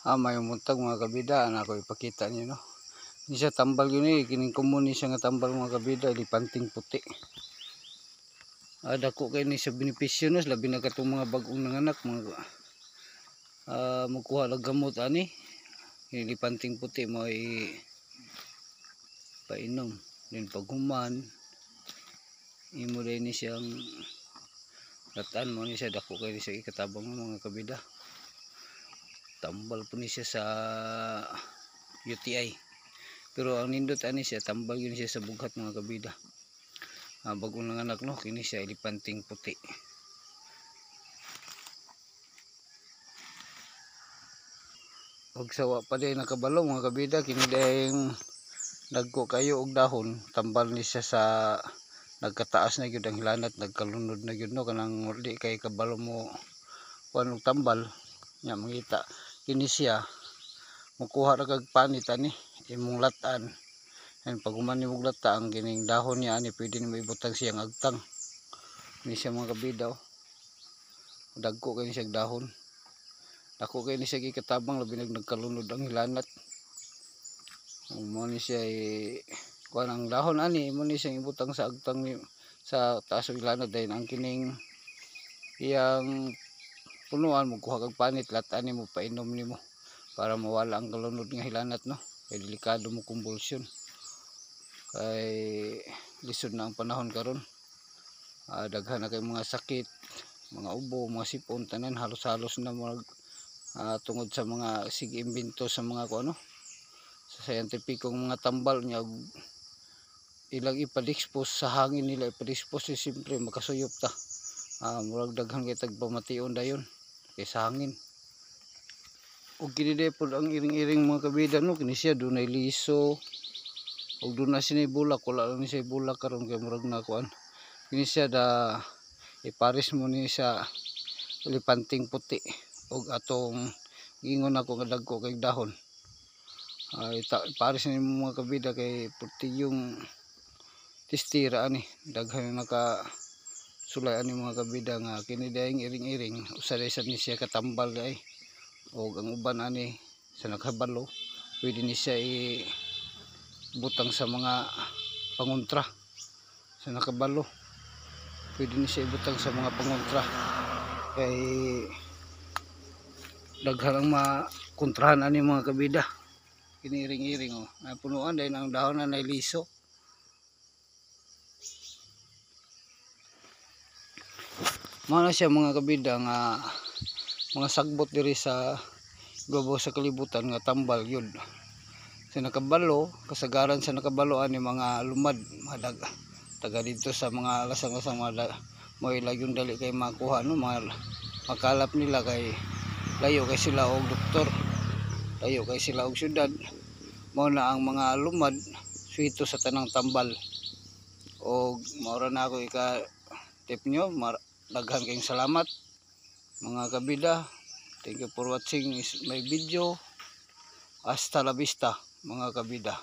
May umuntag mga kabida na ako ipakita niyo no. Ni siya tambal yun kining common ni siya nga tambal mga kabida, lipanting puti. Dako kay ni sa benepisyo no, labi na katong mga bag-ong nanganak mga magkuha lang gamot ani. Lipanting puti mo painom. Then paghuman imo din ni siyang ratan mo ni siya, dako kay ni siya ikatabang mga kabida. Tambal po ni siya sa UTI. Pero ang nindot ani siya, tambal yun siya sa bughat mga kabida. Bagong nanganak no, kini siya lipanting puti. Og sawa pa din nakabalo mga kabida, kini dayong nagko kayo og dahon, tambal ni siya sa nagkataas na gyud ang hilanat, nagkalunod na gyud no, kanang di kay kabalo mo kuan og tambal nya mangita. Kini siya mukuha ra kag panit ani imong latan. And pag human nimong lata ang kining dahon niya ani pwede nimo ibutang siyang agtang. Ni siya mga kabida dagko kay ni siya dahon. Dako kay ni siya gikatabang labi nagkalunod ang hilanat. Mo ni siya kuan ang dahon ani mo ni siya ibutang sa agtang sa taas og hilanat dahil ang kining iyang punuan mo kuha kag panit latan nimo painom nimo para mawala ang kalunod nga hilanat no. Kay delikado mo kumbulsyon. Kay lisod na ang panahon karon. Daghan na kay mga sakit, mga ubo, mga sipon tanan halos-halos na mag tungod sa mga sig-imbento sa mga kuno sa scientificong mga tambal nya ilang ipadispose sa hangin nila ipadispose siyempre makasuyop ta. Murag daghan kay tagpamation dayon kay sa hangin. Og kini pod ang iring-iring mga kabida no, kini siya dunay liso og dunay sinay bulak, wala lang ni siya bulak karon kay murag na kuan. Kini siya ipares mo ni sa lipanting puti og atong gingon ako nga dagko kay dahon. Ipares ni mga kabida kay puti yung testira ani, daghan naka sulay ani mga kabida nga kini daing iring-iring usa sad ni siya katambal day. Og ang uban ani sa nakabalo pwede ni siya butang sa mga pangontra sa nakabalo, pwede ni siya ibutang sa mga pangontra kay daghan ang makontrahan ani mga kabida. Kini iring-iring punuan dahil ang dahon na nailiso. Mana siya mga kabida nga mga sagbot diri sa gabaw sa kalibutan nga tambal yun. Sa nakabalo, kasagaran sa nakabalo ani mga lumad, mga taga dito sa mga lasang-lasang mga mo ilagyong dali kay makuha no, mga makalap nila kay layo kay sila og doktor, layo kay sila og syudad. Mao na ang mga lumad suito sa tanang tambal. Og maura na ako tip nyo, daghan kayong salamat mga kabida. Thank you for watching my video. Hasta la vista mga kabida.